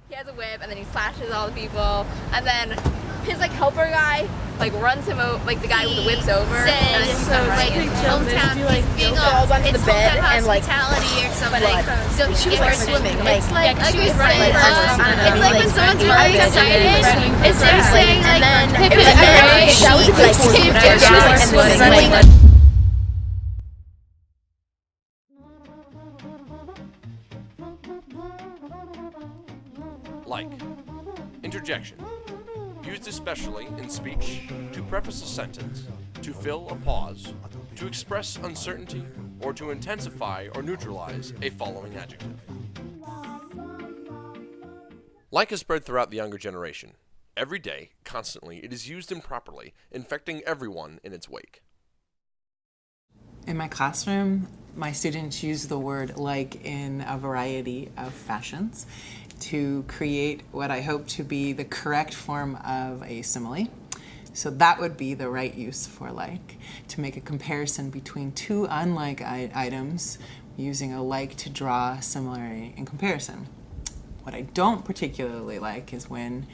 He has a whip, and then he slashes all the people, and then his like helper guy like runs him over, like the guy with the whip's over, and then he's like hometown, being falls onto the bed and like hospitality or something. So she was like swimming, like It's like she was running. it's like when someone's really excited, Instead of saying like hip hip that hooray, was a good point. she was like swimming. Like. Interjection. Used especially in speech to preface a sentence, to fill a pause, to express uncertainty, or to intensify or neutralize a following adjective. Like is spread throughout the younger generation. Every day, constantly, it is used improperly, infecting everyone in its wake. In my classroom, my students use the word like in a variety of fashions to create what I hope to be the correct form of a simile. So that would be the right use for like, to make a comparison between two unlike items using a like to draw similarity in comparison. What I don't particularly like is when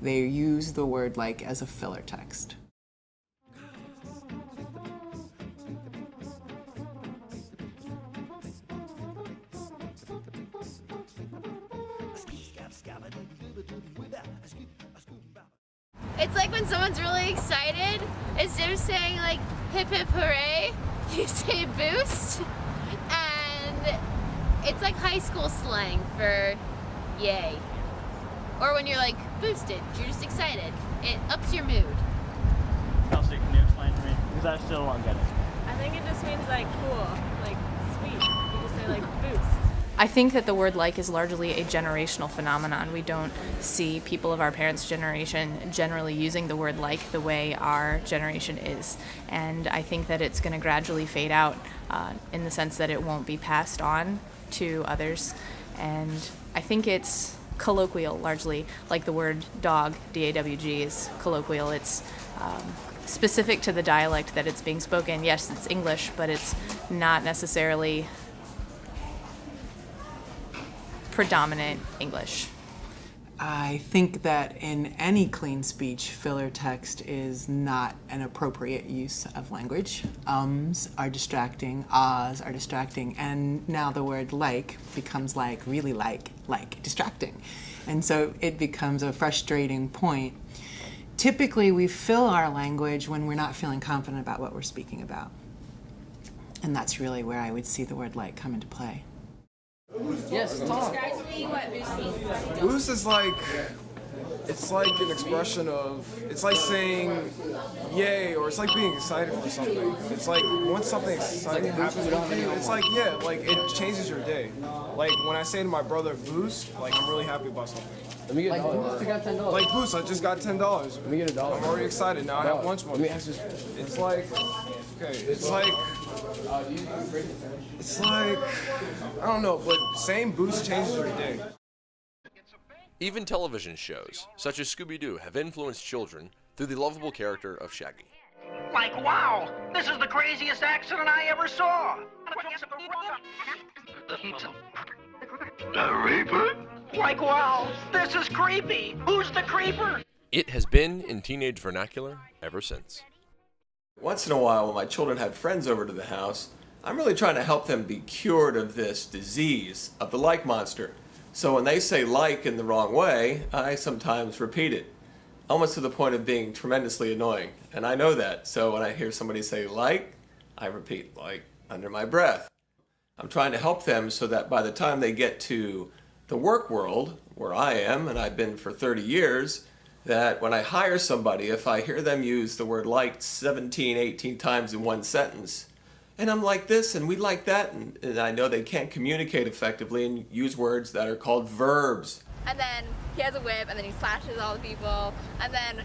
they use the word like as a filler text. It's like when someone's really excited, instead of saying like hip hip hooray, you say boost, and it's like high school slang for yay. Or when you're like boosted, you're just excited. It ups your mood. Kelsey, can you explain to me? Because I still don't get it. I think it just means like cool, like sweet. You just say like boost. I think that the word like is largely a generational phenomenon. We don't see people of our parents' generation generally using the word like the way our generation is. And I think that it's going to gradually fade out in the sense that it won't be passed on to others. And I think it's colloquial largely, like the word dog, D-A-W-G, is colloquial. It's specific to the dialect that it's being spoken. Yes, it's English, but it's not necessarily predominant English. I think that in any clean speech, filler text is not an appropriate use of language. Ums are distracting, ahs are distracting, and now the word like becomes like, really like, distracting. And so it becomes a frustrating point. Typically, we fill our language when we're not feeling confident about what we're speaking about. And that's really where I would see the word like come into play. Yes, talk. Describe to me what boost means. Boost is like, it's like an expression of, it's like saying yay, or it's like being excited for something. It's like once something exciting happens with you, it's like, yeah, like it changes your day. Like when I say to my brother boost, like I'm really happy about something. Let me get $1. I got $10. Like boost, I just got $10. Let me get $1. I'm already excited, now I have lunch money. It's like, okay, it's like, I don't know, but saying boost changes your day. Even television shows, such as Scooby-Doo, have influenced children through the lovable character of Shaggy. Like, wow, this is the craziest accident I ever saw. The Reaper? Like, wow, this is creepy. Who's the creeper? It has been in teenage vernacular ever since. Once in a while, when my children have friends over to the house, I'm really trying to help them be cured of this disease of the like monster. So when they say like in the wrong way, I sometimes repeat it, almost to the point of being tremendously annoying. And I know that, so when I hear somebody say like, I repeat like under my breath. I'm trying to help them so that by the time they get to the work world, where I am, and I've been for 30 years, that when I hire somebody, if I hear them use the word like 17, 18 times in one sentence, and I'm like this and we like that, and I know they can't communicate effectively and use words that are called verbs. And then he has a whip, and then he slashes all the people, and then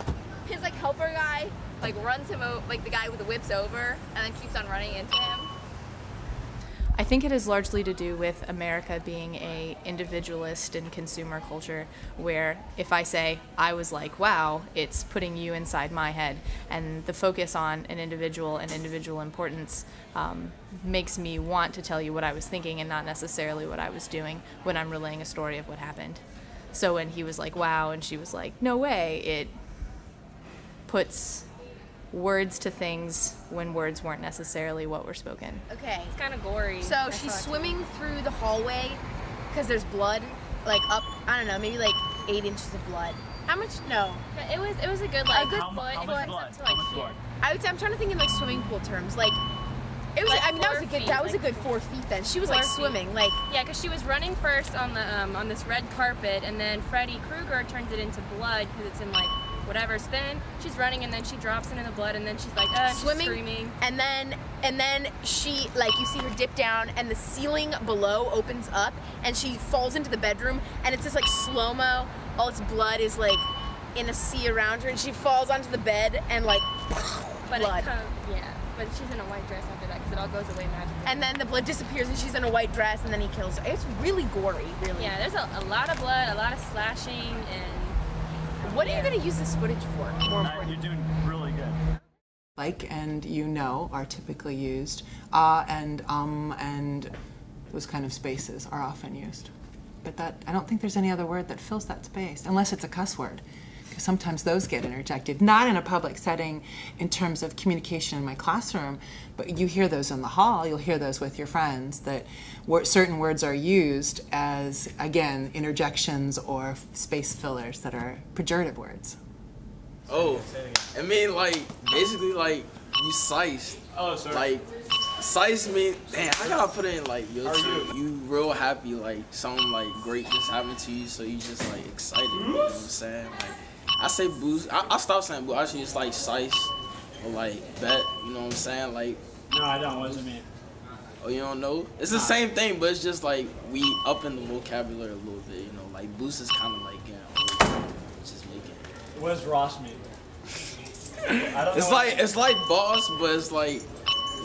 his like helper guy like runs him over, like the guy with the whip's over, and then keeps on running into him. I think it is largely to do with America being a individualist and consumer culture where if I say, I was like, wow, it's putting you inside my head. And the focus on an individual and individual importance makes me want to tell you what I was thinking and not necessarily what I was doing when I'm relaying a story of what happened. So when he was like, wow, and she was like, no way, it puts words to things when words weren't necessarily what were spoken. Okay. It's kind of gory. So I she's saw it. swimming through the hallway because there's blood, like up, I don't know, maybe like 8 inches of blood. How much? No. It was a good like A good foot. How It much was blood? up to How like much here. blood? I would say, I'm trying to think in like swimming pool terms. Like, it was. Like I mean, that was 4 a good. feet, That was a like- good 4 feet. Then she was 4 like feet. swimming. Like, Yeah, because she was running first on the on this red carpet, and then Freddy Krueger turns it into blood because it's in like whatever. So then she's running, and then she drops it in the blood, and then she's like swimming, she's screaming. and then she, like, you see her dip down, and the ceiling below opens up, and she falls into the bedroom, and it's this like slow mo. All its blood is like in a sea around her, and she falls onto the bed, and like But blood. but she's in a white dress after that because it all goes away magically. And then the blood disappears, and she's in a white dress, and then he kills her. It's really gory, really. Yeah, there's a lot of blood, a lot of slashing, and What are you gonna use this footage for? More important. You're doing really good. Like and you know are typically used. And those kind of spaces are often used. But that, I don't think there's any other word that fills that space, unless it's a cuss word. Because sometimes those get interjected, not in a public setting in terms of communication in my classroom, but you hear those in the hall, you'll hear those with your friends, that certain words are used as, again, interjections or space fillers that are pejorative words. Oh, I mean, like, basically, like, you sliced. Oh, sorry. Like, slice mean, damn, I gotta put it in, like, you real happy, like, something, like, great just happened to you, so you just, like, excited, you know what I'm saying? Like, I say boost, I stopped saying boost, I should just, like, slice, or, like, bet, you know what I'm saying? Like, No, I don't. What does it mean? oh, you don't know? It's the same thing, but it's just, like, we up in the vocabulary a little bit, you know? Like, boost is kind of, like, getting old, just making it. What does Ross mean? I don't It's know like boss, but it's like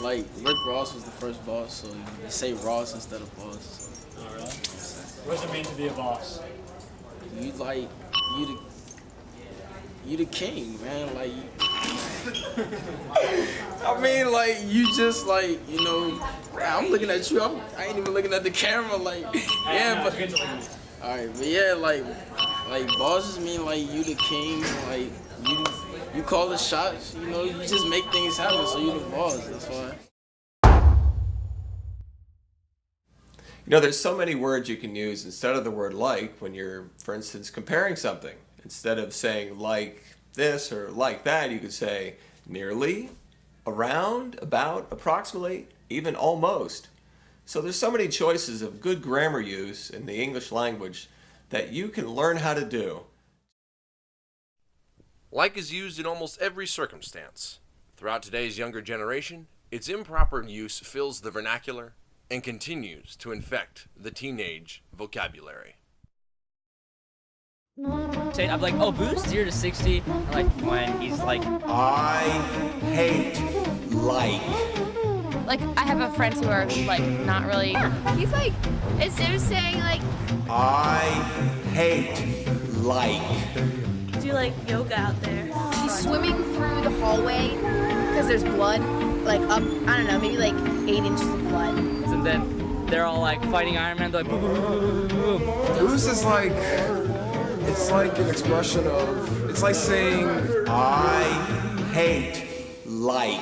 Rick Ross was the first boss, so you say Ross instead of boss. So. Oh, really? What does it mean to be a boss? You like you the king, man. Like I mean, like you just like you know. I'm looking at you. I ain't even looking at the camera. Like yeah, but all right, but yeah, like bosses mean like you the king, like you call the shots, you know, you just make things happen, so you the boss, that's why. You know, there's so many words you can use instead of the word like when you're, for instance, comparing something. Instead of saying like this or like that, you could say nearly, around, about, approximately, even almost. So there's so many choices of good grammar use in the English language that you can learn how to do. Like is used in almost every circumstance. Throughout today's younger generation, its improper use fills the vernacular and continues to infect the teenage vocabulary. Say, I'm like, oh, boost 0 to 60. And like when he's like, I hate like. Like, I have a friends who are like not really. He's like, instead of saying like, I hate like. do like yoga out there. She's swimming through the hallway because there's blood, like up, I don't know, maybe like 8 inches of blood. and then they're all like fighting Iron Man. They're like, boom, boom, boom, boom. Boost is like, it's like an expression of, it's like saying, I hate like.